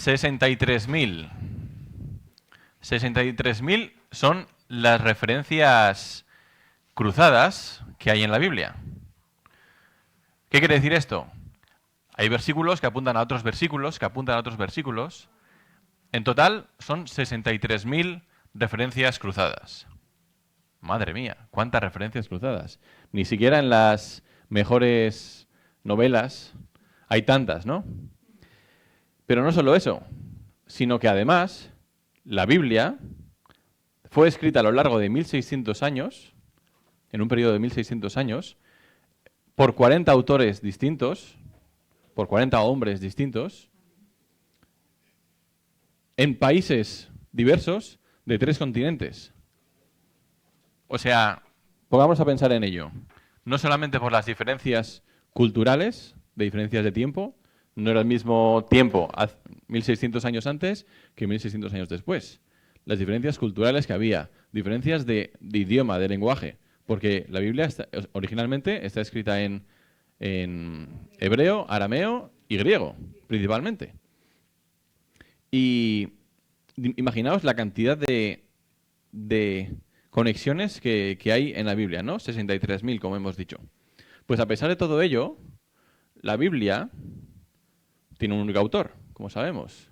63.000. 63.000 son las referencias cruzadas que hay en la Biblia. ¿Qué quiere decir esto? Hay versículos que apuntan a otros versículos, que apuntan a otros versículos. En total son 63.000 referencias cruzadas. Madre mía, cuántas referencias cruzadas. Ni siquiera en las mejores novelas hay tantas, ¿no? Pero no solo eso, sino que además la Biblia fue escrita a lo largo de 1600 años, en un periodo de 1600 años, por 40 autores distintos, por 40 hombres distintos, en países diversos de 3 continentes. O sea, pongamos a pensar en ello. No solamente por las diferencias culturales, de diferencias de tiempo, no era el mismo tiempo 1600 años antes que 1600 años después. Las diferencias culturales que había, diferencias de idioma, de lenguaje, porque la Biblia originalmente está escrita en hebreo, arameo y griego, principalmente. Y imaginaos la cantidad de conexiones que hay en la Biblia, ¿no? 63.000, como hemos dicho. Pues a pesar de todo ello, la Biblia tiene un único autor, como sabemos.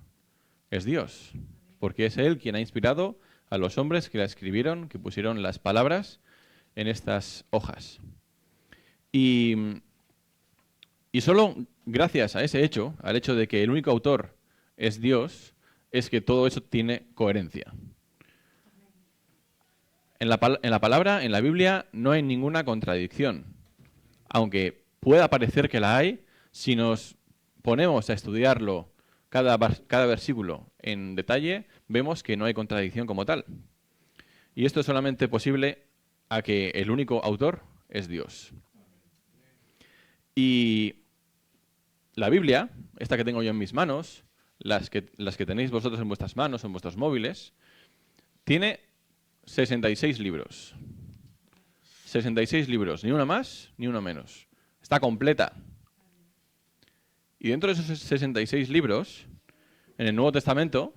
Es Dios, porque es Él quien ha inspirado a los hombres que la escribieron, que pusieron las palabras en estas hojas. Y solo gracias a ese hecho, al hecho de que el único autor es Dios, es que todo eso tiene coherencia. En la palabra, en la Biblia, no hay ninguna contradicción. Aunque pueda parecer que la hay, si nos ponemos a estudiarlo cada versículo en detalle, vemos que no hay contradicción como tal. Y esto es solamente posible a que el único autor es Dios. Y la Biblia, esta que tengo yo en mis manos, las que tenéis vosotros en vuestras manos o en vuestros móviles, tiene 66 libros. 66 libros, ni uno más, ni uno menos. Está completa. Y dentro de esos 66 libros, en el Nuevo Testamento,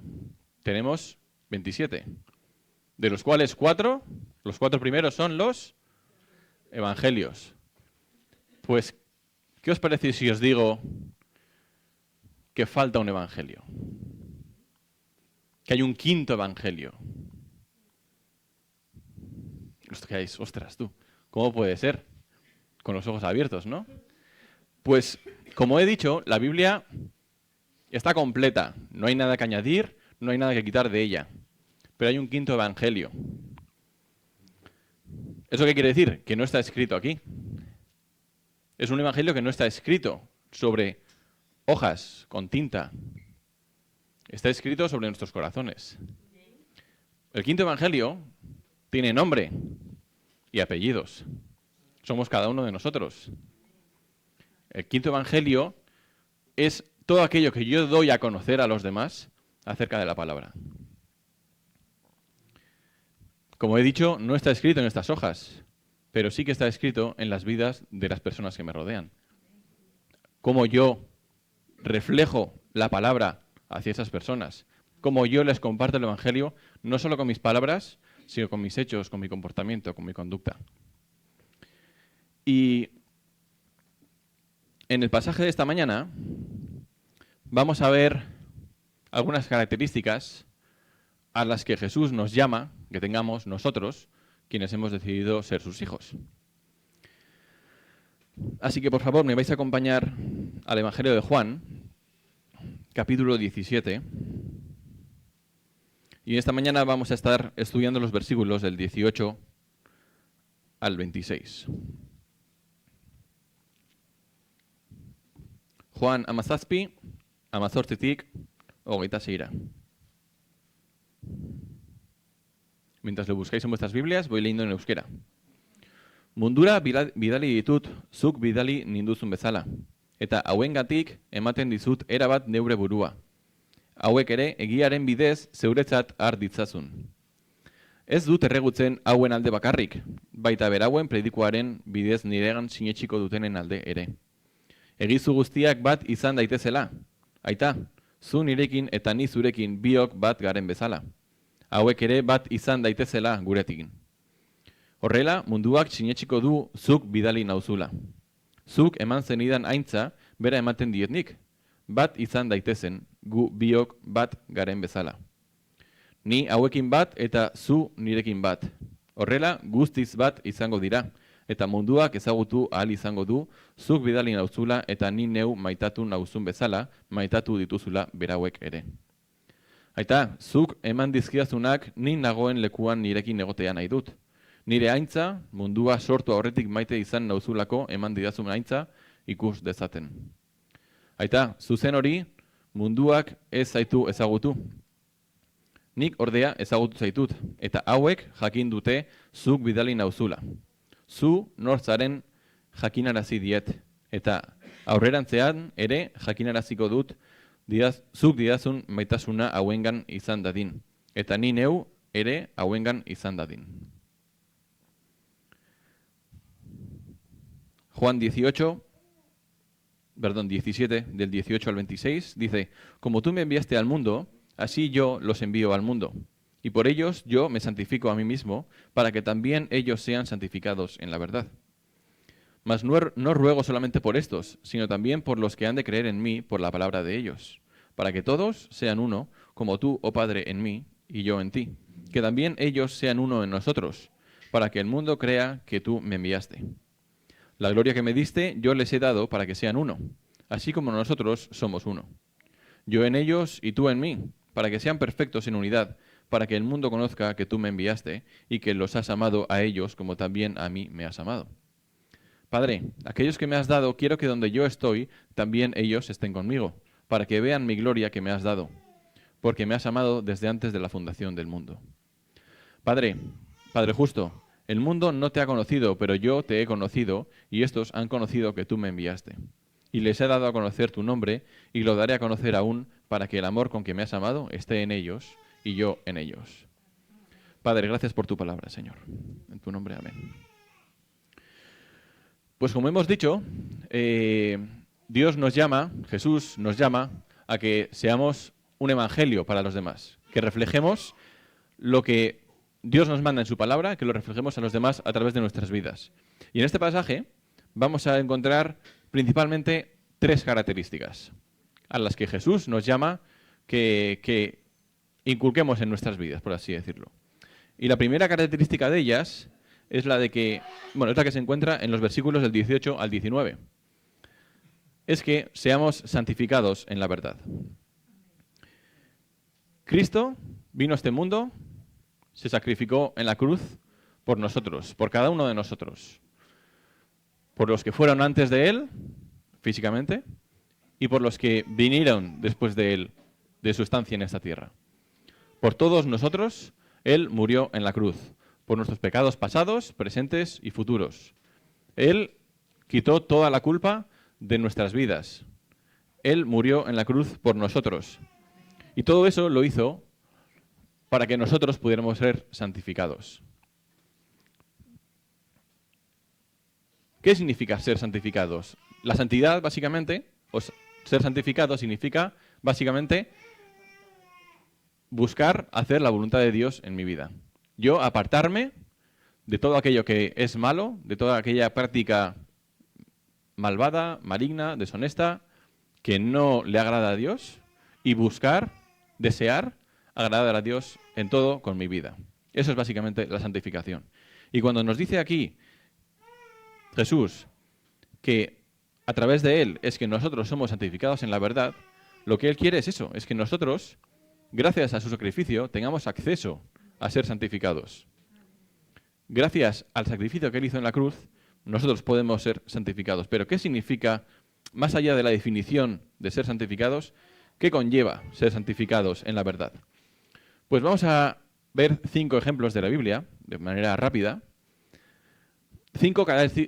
tenemos 27. De los cuales los 4 primeros son los evangelios. Pues, ¿qué os parece si os digo que falta un evangelio? Que hay un quinto evangelio. Os quedáis, ostras, tú, ¿cómo puede ser? Con los ojos abiertos, ¿no? Pues, como he dicho, la Biblia está completa. No hay nada que añadir, no hay nada que quitar de ella. Pero hay un quinto evangelio. ¿Eso qué quiere decir? Que no está escrito aquí. Es un evangelio que no está escrito sobre hojas con tinta. Está escrito sobre nuestros corazones. El quinto evangelio tiene nombre y apellidos. Somos cada uno de nosotros. El quinto evangelio es todo aquello que yo doy a conocer a los demás acerca de la palabra. Como he dicho, no está escrito en estas hojas, pero sí que está escrito en las vidas de las personas que me rodean. Cómo yo reflejo la palabra hacia esas personas. Cómo yo les comparto el evangelio, no solo con mis palabras, sino con mis hechos, con mi comportamiento, con mi conducta. Y en el pasaje de esta mañana vamos a ver algunas características a las que Jesús nos llama que tengamos nosotros, quienes hemos decidido ser sus hijos. Así que, por favor, me vais a acompañar al Evangelio de Juan, capítulo 17. Y esta mañana vamos a estar estudiando los versículos del 18 al 26. Juan amazazpi, amazortzitik, hogeita seira. Mientras lo buscáis en vuestras Biblias, voy leyendo en euskera. Mundura bidali ditut, zuk bidali ninduzun bezala. Eta hauengatik ematen dizut erabat neure burua. Hauek ere egiaren bidez zeuretzat har ditzazun. Ez dut erregutzen hauen alde bakarrik, baita berauen predikoaren bidez niregan sinetsiko dutenen alde ere. Egizu guztiak bat izan daitezela. Aita, zu nirekin eta ni zurekin biok bat garen bezala. Hauek ere bat izan daitezela guretik. Horrela, munduak sinetsiko du zuk bidali nauzula. Zuk eman zenidan aintza, bera ematen dietnik. Bat izan daitezen, gu biok bat garen bezala. Ni hauekin bat eta zu nirekin bat. Horrela, guztiz bat izango dira, eta munduak ezagutu ahal izango du, zuk bidali nauzula eta ni neu maitatu nauzun bezala, maitatu dituzula berauek ere. Aita, zuk eman dizkiazunak ni nagoen lekuan nirekin egotea nahi dut. Nire aintza, mundua sortu aurretik maite izan nauzulako eman didazun aintza ikus dezaten. Aita, zuzen hori, munduak ez zaitu ezagutu. Nik ordea ezagutu zaitut, eta hauek jakin dute zuk bidali nauzula. Zu nortzaren jakinarazi diet, eta aurrerantzean ere jakinaraziko dut zuk didazun maitasuna hauengan izan dadin, eta ni neu ere hauengan izan dadin. Juan 17, del 18 al 26, dice, como tú me enviaste al mundo, así yo los envío al mundo. Y por ellos yo me santifico a mí mismo, para que también ellos sean santificados en la verdad. Mas no ruego solamente por estos, sino también por los que han de creer en mí por la palabra de ellos, para que todos sean uno, como tú, oh Padre, en mí y yo en ti, que también ellos sean uno en nosotros, para que el mundo crea que tú me enviaste. La gloria que me diste yo les he dado para que sean uno, así como nosotros somos uno. Yo en ellos y tú en mí, para que sean perfectos en unidad, para que el mundo conozca que tú me enviaste y que los has amado a ellos como también a mí me has amado. Padre, aquellos que me has dado, quiero que donde yo estoy, también ellos estén conmigo, para que vean mi gloria que me has dado, porque me has amado desde antes de la fundación del mundo. Padre justo, el mundo no te ha conocido, pero yo te he conocido, y estos han conocido que tú me enviaste. Y les he dado a conocer tu nombre, y lo daré a conocer aún, para que el amor con que me has amado esté en ellos, y yo en ellos. Padre, gracias por tu palabra, Señor. En tu nombre, amén. Pues como hemos dicho, Dios nos llama, Jesús nos llama, a que seamos un evangelio para los demás, que reflejemos lo que Dios nos manda en su palabra, que lo reflejemos a los demás a través de nuestras vidas. Y en este pasaje vamos a encontrar principalmente 3 características a las que Jesús nos llama que inculquemos en nuestras vidas, por así decirlo. Y la primera característica de ellas es la de que, es la que se encuentra en los versículos del 18 al 19. Es que seamos santificados en la verdad. Cristo vino a este mundo, se sacrificó en la cruz por nosotros, por cada uno de nosotros. Por los que fueron antes de Él, físicamente, y por los que vinieron después de Él, de su estancia en esta tierra. Por todos nosotros, Él murió en la cruz, por nuestros pecados pasados, presentes y futuros. Él quitó toda la culpa de nuestras vidas. Él murió en la cruz por nosotros. Y todo eso lo hizo para que nosotros pudiéramos ser santificados. ¿Qué significa ser santificados? La santidad, básicamente, o ser santificado significa, básicamente, buscar hacer la voluntad de Dios en mi vida. Yo apartarme de todo aquello que es malo, de toda aquella práctica malvada, maligna, deshonesta, que no le agrada a Dios, y buscar, desear, agradar a Dios en todo con mi vida. Eso es básicamente la santificación. Y cuando nos dice aquí Jesús que a través de Él es que nosotros somos santificados en la verdad, lo que Él quiere es eso, es que nosotros, gracias a su sacrificio, tengamos acceso a ser santificados. Gracias al sacrificio que Él hizo en la cruz, nosotros podemos ser santificados. Pero ¿qué significa, más allá de la definición de ser santificados, qué conlleva ser santificados en la verdad? Pues vamos a ver 5 ejemplos de la Biblia, de manera rápida. 5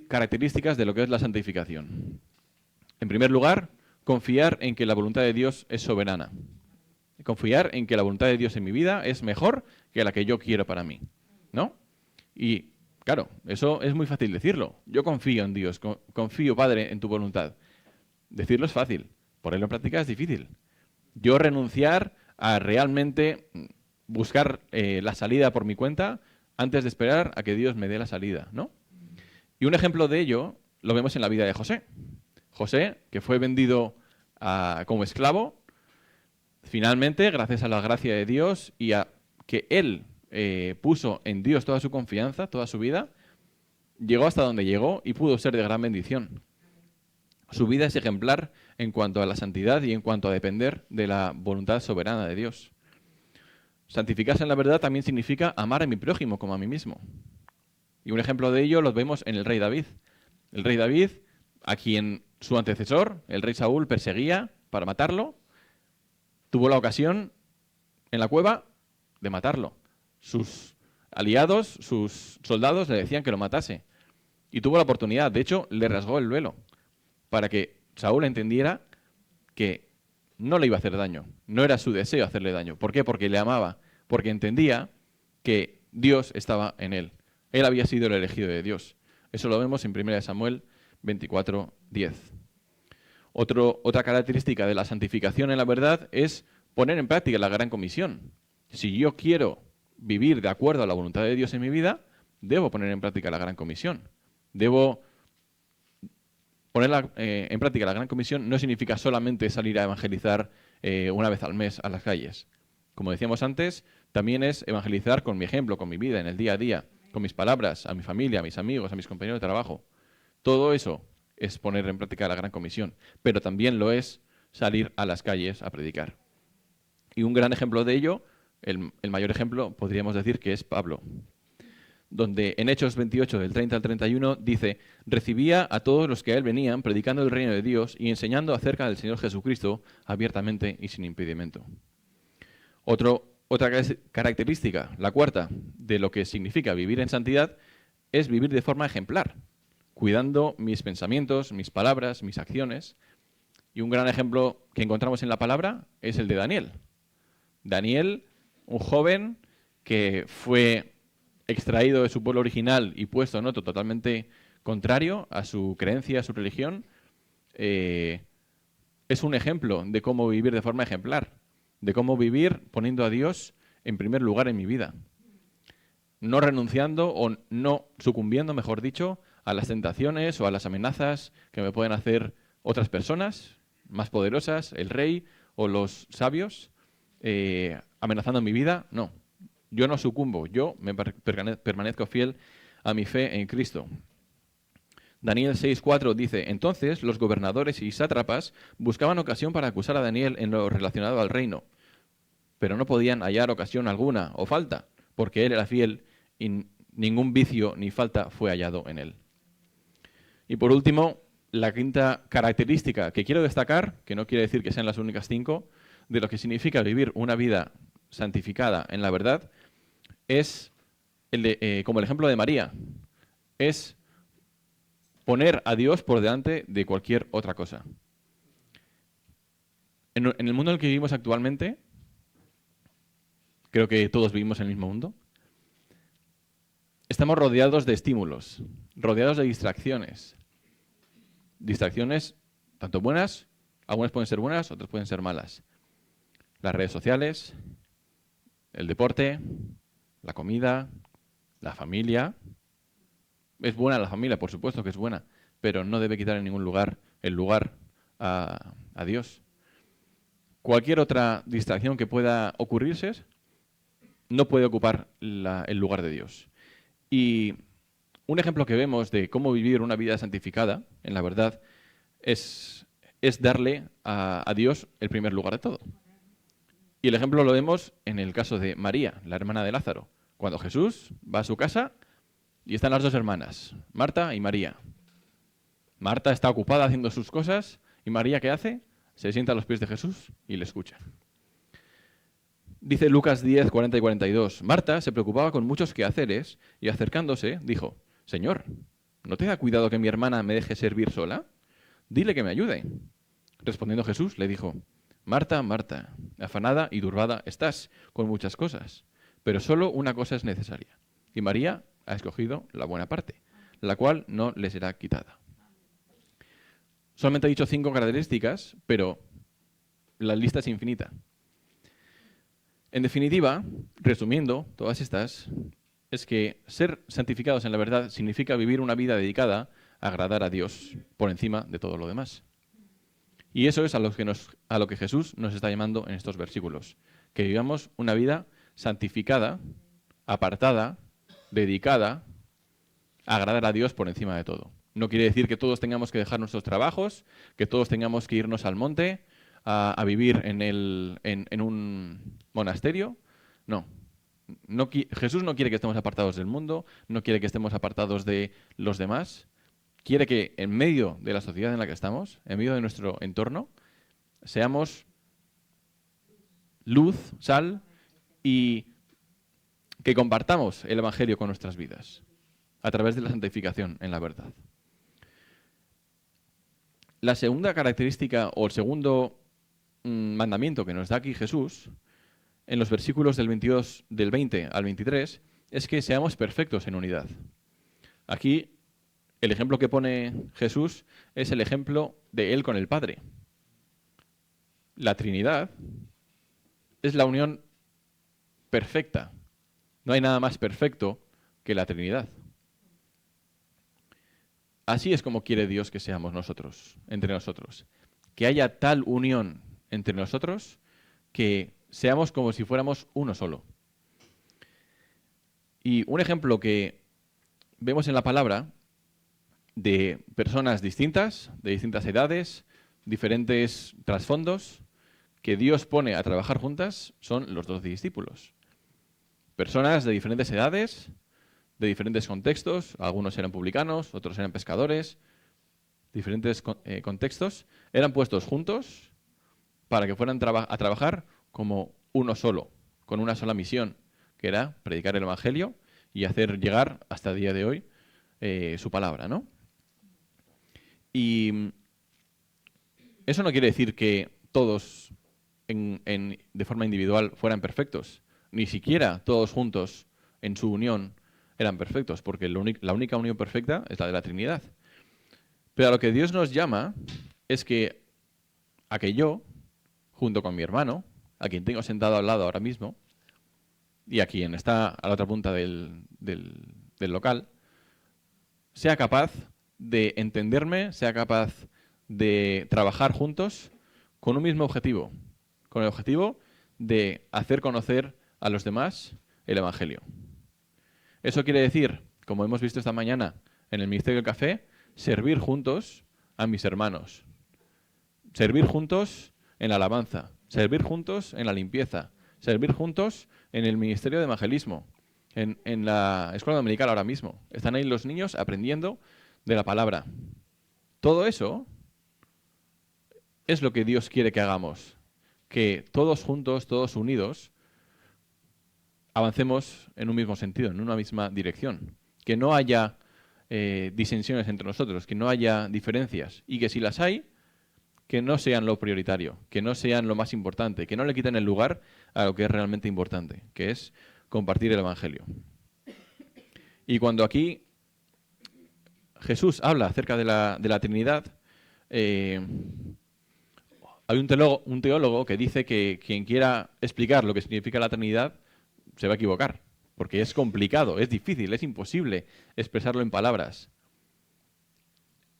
características de lo que es la santificación. En primer lugar, confiar en que la voluntad de Dios es soberana. Confiar en que la voluntad de Dios en mi vida es mejor que la que yo quiero para mí, ¿no? Y, claro, eso es muy fácil decirlo. Yo confío en Dios, confío, Padre, en tu voluntad. Decirlo es fácil, ponerlo en práctica es difícil. Yo renunciar a realmente buscar la salida por mi cuenta antes de esperar a que Dios me dé la salida, ¿no? Y un ejemplo de ello lo vemos en la vida de José. José, que fue vendido como esclavo, finalmente, gracias a la gracia de Dios y a que él puso en Dios toda su confianza, toda su vida, llegó hasta donde llegó y pudo ser de gran bendición. Su vida es ejemplar en cuanto a la santidad y en cuanto a depender de la voluntad soberana de Dios. Santificarse en la verdad también significa amar a mi prójimo como a mí mismo. Y un ejemplo de ello lo vemos en el rey David. El rey David, a quien su antecesor, el rey Saúl, perseguía para matarlo, tuvo la ocasión en la cueva de matarlo. Sus aliados, sus soldados le decían que lo matase. Y tuvo la oportunidad, de hecho, le rasgó el velo para que Saúl entendiera que no le iba a hacer daño. No era su deseo hacerle daño. ¿Por qué? Porque le amaba. Porque entendía que Dios estaba en él. Él había sido el elegido de Dios. Eso lo vemos en 1 Samuel 24:10. Otra característica de la santificación en la verdad es poner en práctica la gran comisión. Si yo quiero vivir de acuerdo a la voluntad de Dios en mi vida, debo poner en práctica la gran comisión. Debo poner en práctica la gran comisión no significa solamente salir a evangelizar una vez al mes a las calles. Como decíamos antes, también es evangelizar con mi ejemplo, con mi vida, en el día a día, con mis palabras, a mi familia, a mis amigos, a mis compañeros de trabajo. Todo eso es poner en práctica la gran comisión, pero también lo es salir a las calles a predicar. Y un gran ejemplo de ello, el mayor ejemplo, podríamos decir que es Pablo, donde en Hechos 28, del 30 al 31, dice: recibía a todos los que a él venían, predicando el reino de Dios y enseñando acerca del Señor Jesucristo abiertamente y sin impedimento. Otra característica, la cuarta, de lo que significa vivir en santidad, es vivir de forma ejemplar, cuidando mis pensamientos, mis palabras, mis acciones. Y un gran ejemplo que encontramos en la palabra es el de Daniel. Daniel, un joven que fue extraído de su pueblo original y puesto en otro totalmente contrario a su creencia, a su religión, es un ejemplo de cómo vivir de forma ejemplar, de cómo vivir poniendo a Dios en primer lugar en mi vida. No renunciando o no sucumbiendo, mejor dicho, a las tentaciones o a las amenazas que me pueden hacer otras personas más poderosas, el rey o los sabios, amenazando mi vida. No, yo no sucumbo, yo me permanezco fiel a mi fe en Cristo. Daniel 6:4 dice: entonces los gobernadores y sátrapas buscaban ocasión para acusar a Daniel en lo relacionado al reino, pero no podían hallar ocasión alguna o falta, porque él era fiel y ningún vicio ni falta fue hallado en él. Y por último, la quinta característica que quiero destacar, que no quiere decir que sean las únicas 5, de lo que significa vivir una vida santificada en la verdad, es, como el ejemplo de María, es poner a Dios por delante de cualquier otra cosa. En el mundo en el que vivimos actualmente, creo que todos vivimos en el mismo mundo, estamos rodeados de estímulos, rodeados de distracciones. Distracciones tanto buenas, algunas pueden ser buenas, otras pueden ser malas. Las redes sociales, el deporte, la comida, la familia. Es buena la familia, por supuesto que es buena, pero no debe quitar en ningún lugar el lugar a Dios. Cualquier otra distracción que pueda ocurrirse no puede ocupar el lugar de Dios. Y un ejemplo que vemos de cómo vivir una vida santificada, en la verdad, es darle a Dios el primer lugar de todo. Y el ejemplo lo vemos en el caso de María, la hermana de Lázaro. Cuando Jesús va a su casa y están las dos hermanas, Marta y María. Marta está ocupada haciendo sus cosas y María, ¿qué hace? Se sienta a los pies de Jesús y le escucha. Dice Lucas 10, 40 y 42. Marta se preocupaba con muchos quehaceres y acercándose dijo: Señor, ¿no te da cuidado que mi hermana me deje servir sola? Dile que me ayude. Respondiendo Jesús le dijo: Marta, Marta, afanada y turbada estás con muchas cosas, pero solo una cosa es necesaria. Y María ha escogido la buena parte, la cual no le será quitada. Solamente he dicho 5 características, pero la lista es infinita. En definitiva, resumiendo todas estas, es que ser santificados en la verdad significa vivir una vida dedicada a agradar a Dios por encima de todo lo demás. Y eso es a lo que Jesús nos está llamando en estos versículos. Que vivamos una vida santificada, apartada, dedicada a agradar a Dios por encima de todo. No quiere decir que todos tengamos que dejar nuestros trabajos, que todos tengamos que irnos al monte a vivir en un monasterio. No. Jesús no quiere que estemos apartados del mundo, no quiere que estemos apartados de los demás. Quiere que en medio de la sociedad en la que estamos, en medio de nuestro entorno, seamos luz, sal y que compartamos el Evangelio con nuestras vidas a través de la santificación en la verdad. La segunda característica o el segundo mandamiento que nos da aquí Jesús, en los versículos del 20 al 23, es que seamos perfectos en unidad. Aquí el ejemplo que pone Jesús es el ejemplo de Él con el Padre. La Trinidad es la unión perfecta. No hay nada más perfecto que la Trinidad. Así es como quiere Dios que seamos nosotros, entre nosotros. Que haya tal unión entre nosotros que seamos como si fuéramos uno solo. Y un ejemplo que vemos en la palabra de personas distintas, de distintas edades, diferentes trasfondos, que Dios pone a trabajar juntas, son los 12 discípulos. Personas de diferentes edades, de diferentes contextos, algunos eran publicanos, otros eran pescadores, diferentes contextos, eran puestos juntos para que fueran a trabajar como uno solo, con una sola misión, que era predicar el Evangelio y hacer llegar hasta el día de hoy su palabra, ¿no? Y eso no quiere decir que todos de forma individual fueran perfectos, ni siquiera todos juntos en su unión eran perfectos, porque la única unión perfecta es la de la Trinidad. Pero a lo que Dios nos llama es que a que yo, junto con mi hermano, a quien tengo sentado al lado ahora mismo, y a quien está a la otra punta del local, sea capaz de entenderme, sea capaz de trabajar juntos con un mismo objetivo, con el objetivo de hacer conocer a los demás el Evangelio. Eso quiere decir, como hemos visto esta mañana en el Ministerio del Café, servir juntos a mis hermanos, servir juntos en la alabanza, servir juntos en la limpieza, servir juntos en el Ministerio de Evangelismo, en la escuela dominical ahora mismo. Están ahí los niños aprendiendo de la palabra. Todo eso es lo que Dios quiere que hagamos, que todos juntos, todos unidos, avancemos en un mismo sentido, en una misma dirección. Que no haya disensiones entre nosotros, que no haya diferencias y que si las hay, que no sean lo prioritario, que no sean lo más importante, que no le quiten el lugar a lo que es realmente importante, que es compartir el Evangelio. Y cuando aquí Jesús habla acerca de la Trinidad, hay un teólogo que dice que quien quiera explicar lo que significa la Trinidad se va a equivocar, porque es complicado, es difícil, es imposible expresarlo en palabras.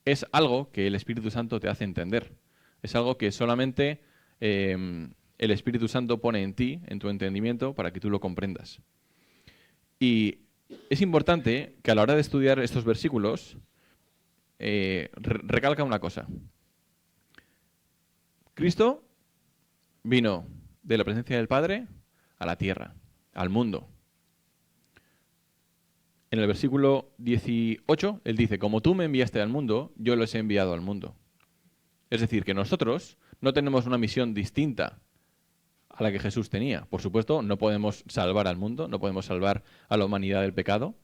Es algo que el Espíritu Santo te hace entender. Es algo que solamente el Espíritu Santo pone en ti, en tu entendimiento, para que tú lo comprendas. Y es importante que a la hora de estudiar estos versículos recalca una cosa. Cristo vino de la presencia del Padre a la tierra, al mundo. En el versículo 18, él dice, como tú me enviaste al mundo, yo los he enviado al mundo. Es decir, que nosotros no tenemos una misión distinta a la que Jesús tenía. Por supuesto, no podemos salvar al mundo, no podemos salvar a la humanidad del pecado,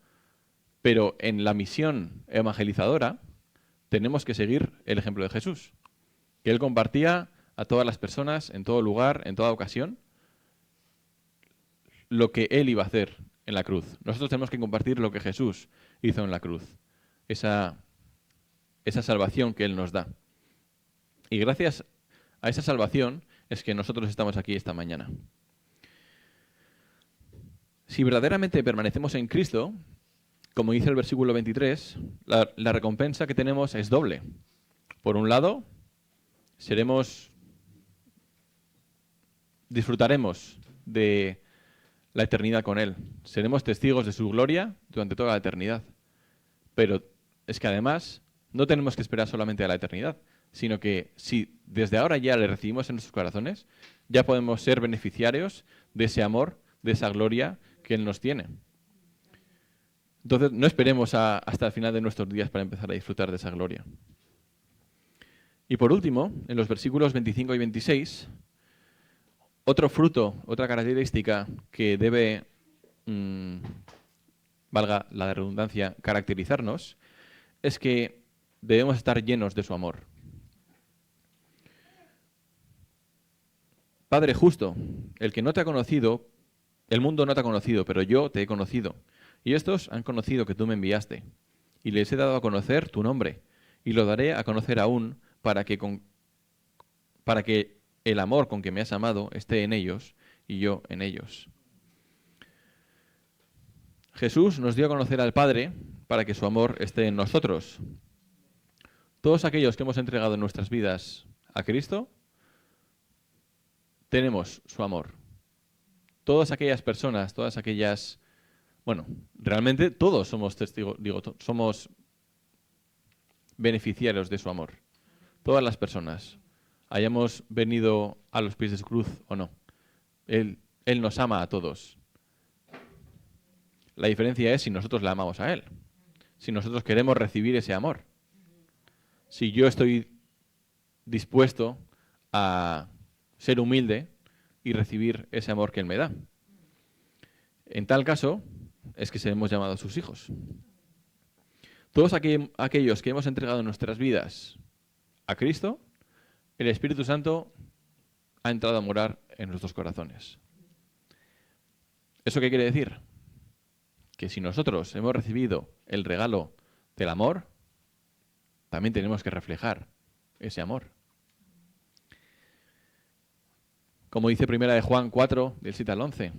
pero en la misión evangelizadora tenemos que seguir el ejemplo de Jesús, que él compartía a todas las personas, en todo lugar, en toda ocasión, lo que él iba a hacer en la cruz. Nosotros tenemos que compartir lo que Jesús hizo en la cruz, esa salvación que él nos da. Y gracias a esa salvación es que nosotros estamos aquí esta mañana. Si verdaderamente permanecemos en Cristo, como dice el versículo 23, la recompensa que tenemos es doble. Por un lado, disfrutaremos de la eternidad con Él. Seremos testigos de su gloria durante toda la eternidad. Pero es que además no tenemos que esperar solamente a la eternidad, sino que si desde ahora ya le recibimos en nuestros corazones, ya podemos ser beneficiarios de ese amor, de esa gloria que Él nos tiene. Entonces, no esperemos hasta el final de nuestros días para empezar a disfrutar de esa gloria. Y por último, en los versículos 25 y 26, otro fruto, otra característica que debe, valga la redundancia, caracterizarnos, es que debemos estar llenos de su amor. Padre justo, el que no te ha conocido, el mundo no te ha conocido, pero yo te he conocido. Y estos han conocido que tú me enviaste. Y les he dado a conocer tu nombre. Y lo daré a conocer aún para que el amor con que me has amado esté en ellos y yo en ellos. Jesús nos dio a conocer al Padre para que su amor esté en nosotros. Todos aquellos que hemos entregado nuestras vidas a Cristo, tenemos su amor. Todas aquellas personas, realmente todos somos testigos, somos beneficiarios de su amor. Todas las personas, hayamos venido a los pies de su cruz o no. Él nos ama a todos. La diferencia es si nosotros le amamos a Él. Si nosotros queremos recibir ese amor. Si yo estoy dispuesto a ser humilde y recibir ese amor que Él me da. En tal caso, es que seremos llamados sus hijos. Todos aquellos que hemos entregado nuestras vidas a Cristo, el Espíritu Santo ha entrado a morar en nuestros corazones. ¿Eso qué quiere decir? Que si nosotros hemos recibido el regalo del amor, también tenemos que reflejar ese amor. Como dice 1 Juan 4, del 7 al 11,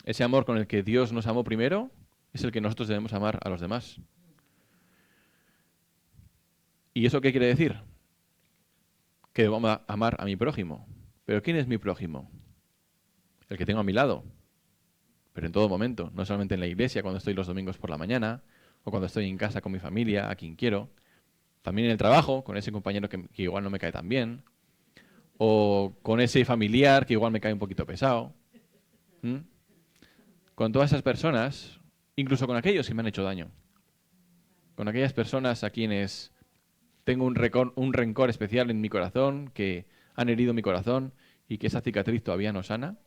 ese amor con el que Dios nos amó primero es el que nosotros debemos amar a los demás. ¿Y eso qué quiere decir? Que debo amar a mi prójimo. ¿Pero quién es mi prójimo? El que tengo a mi lado. Pero en todo momento, no solamente en la iglesia, cuando estoy los domingos por la mañana, o cuando estoy en casa con mi familia, a quien quiero. También en el trabajo, con ese compañero que igual no me cae tan bien. O con ese familiar que igual me cae un poquito pesado. Con todas esas personas, incluso con aquellos que me han hecho daño. Con aquellas personas a quienes tengo un rencor especial en mi corazón, que han herido mi corazón y que esa cicatriz todavía no sana.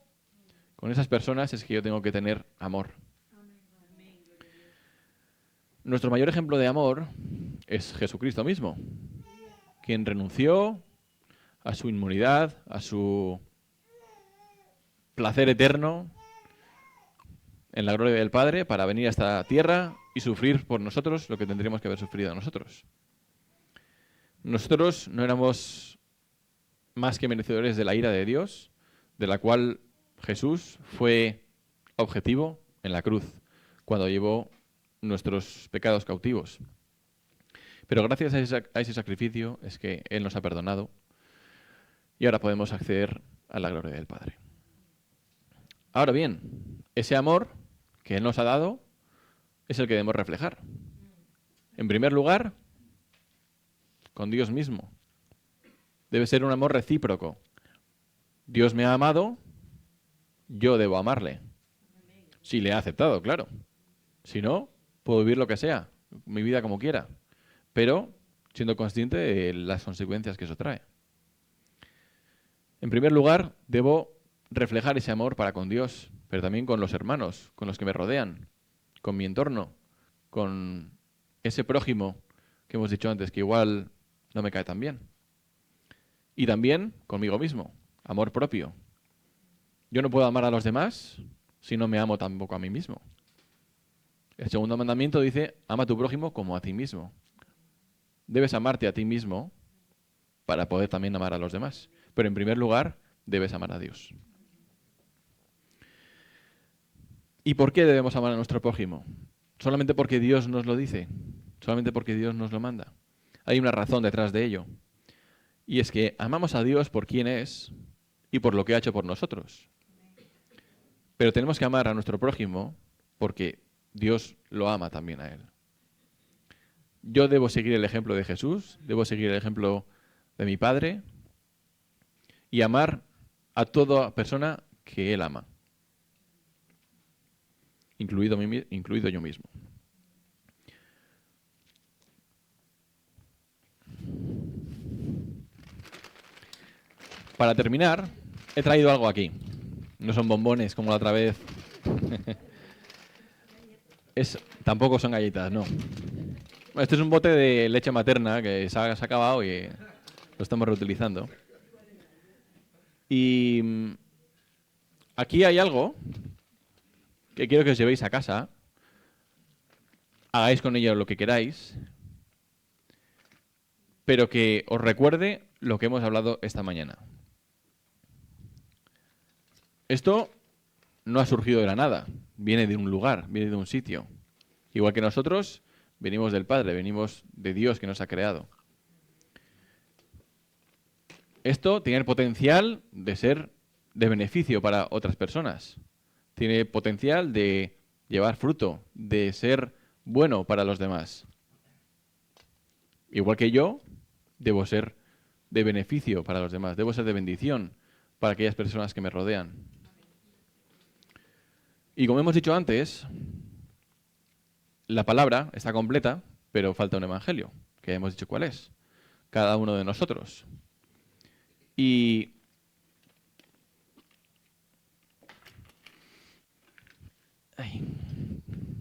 Con esas personas es que yo tengo que tener amor. Nuestro mayor ejemplo de amor es Jesucristo mismo, quien renunció a su inmunidad, a su placer eterno en la gloria del Padre para venir a esta tierra y sufrir por nosotros lo que tendríamos que haber sufrido nosotros. Nosotros no éramos más que merecedores de la ira de Dios, de la cual Jesús fue objetivo en la cruz, cuando llevó nuestros pecados cautivos. Pero gracias a ese sacrificio es que Él nos ha perdonado y ahora podemos acceder a la gloria del Padre. Ahora bien, ese amor que Él nos ha dado es el que debemos reflejar. En primer lugar, con Dios mismo. Debe ser un amor recíproco. Dios me ha amado, yo debo amarle. Si le ha aceptado, claro. Si no, puedo vivir lo que sea, mi vida como quiera, pero siendo consciente de las consecuencias que eso trae. En primer lugar, debo reflejar ese amor para con Dios, pero también con los hermanos, con los que me rodean, con mi entorno, con ese prójimo que hemos dicho antes, que igual no me cae tan bien. Y también conmigo mismo, amor propio. Yo no puedo amar a los demás si no me amo tampoco a mí mismo. El segundo mandamiento dice, ama a tu prójimo como a ti mismo. Debes amarte a ti mismo para poder también amar a los demás. Pero en primer lugar, debes amar a Dios. ¿Y por qué debemos amar a nuestro prójimo? ¿Solamente porque Dios nos lo dice? ¿Solamente porque Dios nos lo manda? Hay una razón detrás de ello. Y es que amamos a Dios por quién es y por lo que ha hecho por nosotros. Pero tenemos que amar a nuestro prójimo porque Dios lo ama también a él. Yo debo seguir el ejemplo de Jesús, debo seguir el ejemplo de mi Padre y amar a toda persona que Él ama, incluido yo mismo. Para terminar, he traído algo aquí. No son bombones como la otra vez. Tampoco son galletas, no. Este es un bote de leche materna que se ha acabado y lo estamos reutilizando. Y aquí hay algo que quiero que os llevéis a casa, hagáis con ello lo que queráis, pero que os recuerde lo que hemos hablado esta mañana. Esto no ha surgido de la nada, viene de un lugar, viene de un sitio. Igual que nosotros, venimos del Padre, venimos de Dios que nos ha creado. Esto tiene el potencial de ser de beneficio para otras personas. Tiene potencial de llevar fruto, de ser bueno para los demás. Igual que yo, debo ser de beneficio para los demás, debo ser de bendición para aquellas personas que me rodean. Y como hemos dicho antes, la palabra está completa, pero falta un evangelio, que hemos dicho cuál es. Cada uno de nosotros. Y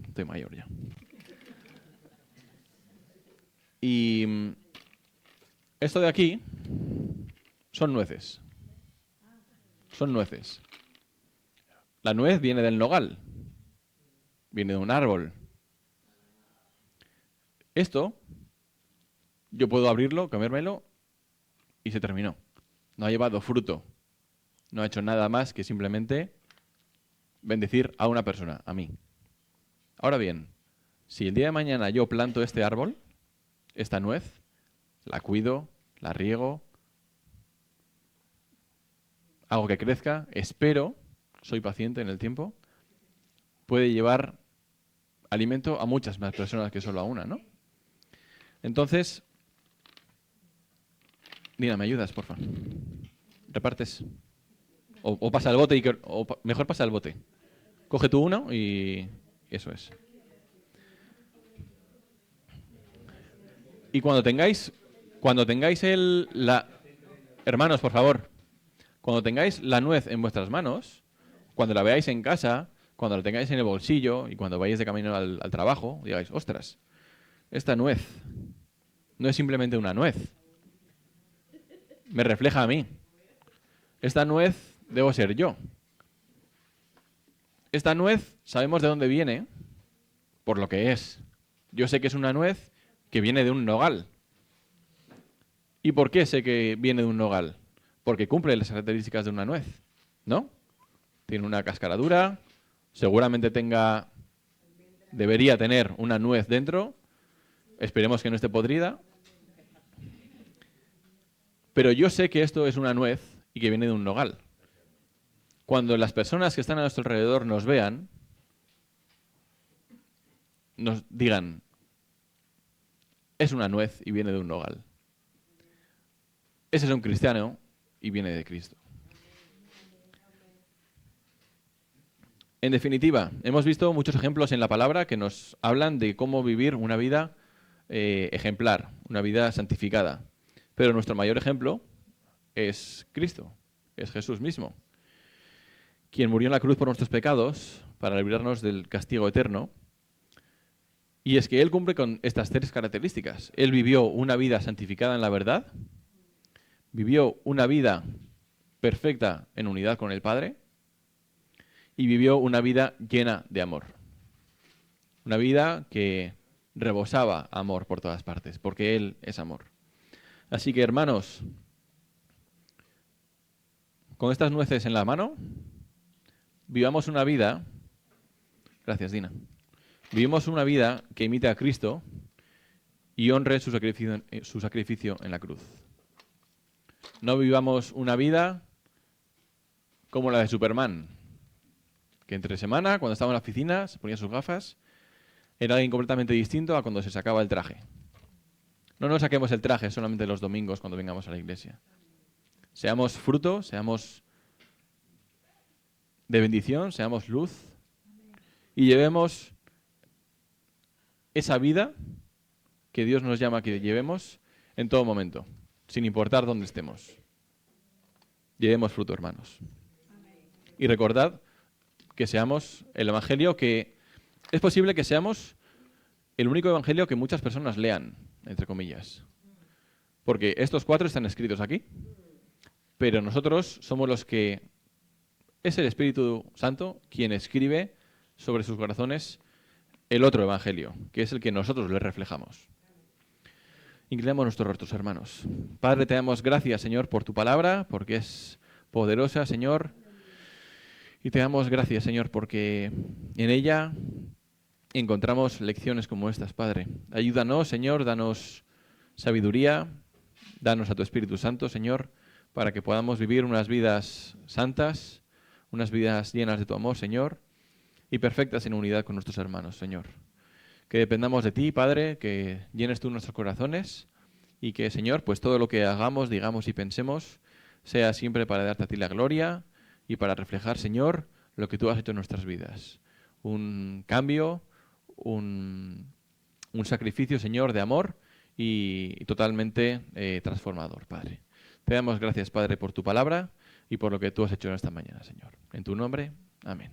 estoy mayor ya. Y esto de aquí son nueces. Son nueces. La nuez viene del nogal. Viene de un árbol. Esto, yo puedo abrirlo, comérmelo y se terminó. No ha llevado fruto. No ha hecho nada más que simplemente bendecir a una persona, a mí. Ahora bien, si el día de mañana yo planto este árbol, esta nuez, la cuido, la riego, hago que crezca, espero, soy paciente en el tiempo, puede llevar alimento a muchas más personas que solo a una, ¿no? Entonces, Dina, ¿me ayudas, por favor? ¿Repartes? O pasa el bote, mejor pasa el bote. Coge tú uno y eso es. Y cuando tengáis hermanos, por favor, cuando tengáis la nuez en vuestras manos, cuando la veáis en casa, cuando la tengáis en el bolsillo y cuando vayáis de camino al trabajo, digáis, ostras, esta nuez no es simplemente una nuez. Me refleja a mí. Esta nuez debo ser yo. Esta nuez sabemos de dónde viene por lo que es. Yo sé que es una nuez que viene de un nogal. ¿Y por qué sé que viene de un nogal? Porque cumple las características de una nuez, ¿no? Tiene una cáscara dura, seguramente debería tener una nuez dentro, esperemos que no esté podrida, pero yo sé que esto es una nuez y que viene de un nogal. Cuando las personas que están a nuestro alrededor nos vean, nos digan, es una nuez y viene de un nogal. Ese es un cristiano y viene de Cristo. En definitiva, hemos visto muchos ejemplos en la palabra que nos hablan de cómo vivir una vida ejemplar, una vida santificada. Pero nuestro mayor ejemplo es Cristo, es Jesús mismo, quien murió en la cruz por nuestros pecados para librarnos del castigo eterno. Y es que Él cumple con estas tres características. Él vivió una vida santificada en la verdad, vivió una vida perfecta en unidad con el Padre y vivió una vida llena de amor. Una vida que rebosaba amor por todas partes, porque Él es amor. Así que, hermanos, con estas nueces en la mano, vivamos una vida, gracias Dina, vivimos una vida que imite a Cristo y honre su sacrificio en la cruz. No vivamos una vida como la de Superman, que entre semana, cuando estaba en la oficina, se ponía sus gafas, era alguien completamente distinto a cuando se sacaba el traje. No nos saquemos el traje solamente los domingos cuando vengamos a la iglesia. Seamos fruto, seamos de bendición, seamos luz y llevemos esa vida que Dios nos llama a que llevemos en todo momento, sin importar dónde estemos. Llevemos fruto, hermanos. Y recordad que seamos el evangelio que... Es posible que seamos el único evangelio que muchas personas lean, entre comillas. Porque estos 4 están escritos aquí, pero nosotros somos los que... Es el Espíritu Santo quien escribe sobre sus corazones el otro evangelio, que es el que nosotros le reflejamos. Inclinamos nuestros rostros, hermanos. Padre, te damos gracias, Señor, por tu palabra, porque es poderosa, Señor. Y te damos gracias, Señor, porque en ella encontramos lecciones como estas, Padre. Ayúdanos, Señor, danos sabiduría, danos a tu Espíritu Santo, Señor, para que podamos vivir unas vidas santas, unas vidas llenas de tu amor, Señor, y perfectas en unidad con nuestros hermanos, Señor. Que dependamos de ti, Padre, que llenes tú nuestros corazones y que, Señor, pues todo lo que hagamos, digamos y pensemos sea siempre para darte a ti la gloria y para reflejar, Señor, lo que tú has hecho en nuestras vidas. Un cambio, un sacrificio, Señor, de amor y totalmente transformador, Padre. Te damos gracias, Padre, por tu palabra y por lo que tú has hecho en esta mañana, Señor. En tu nombre, amén.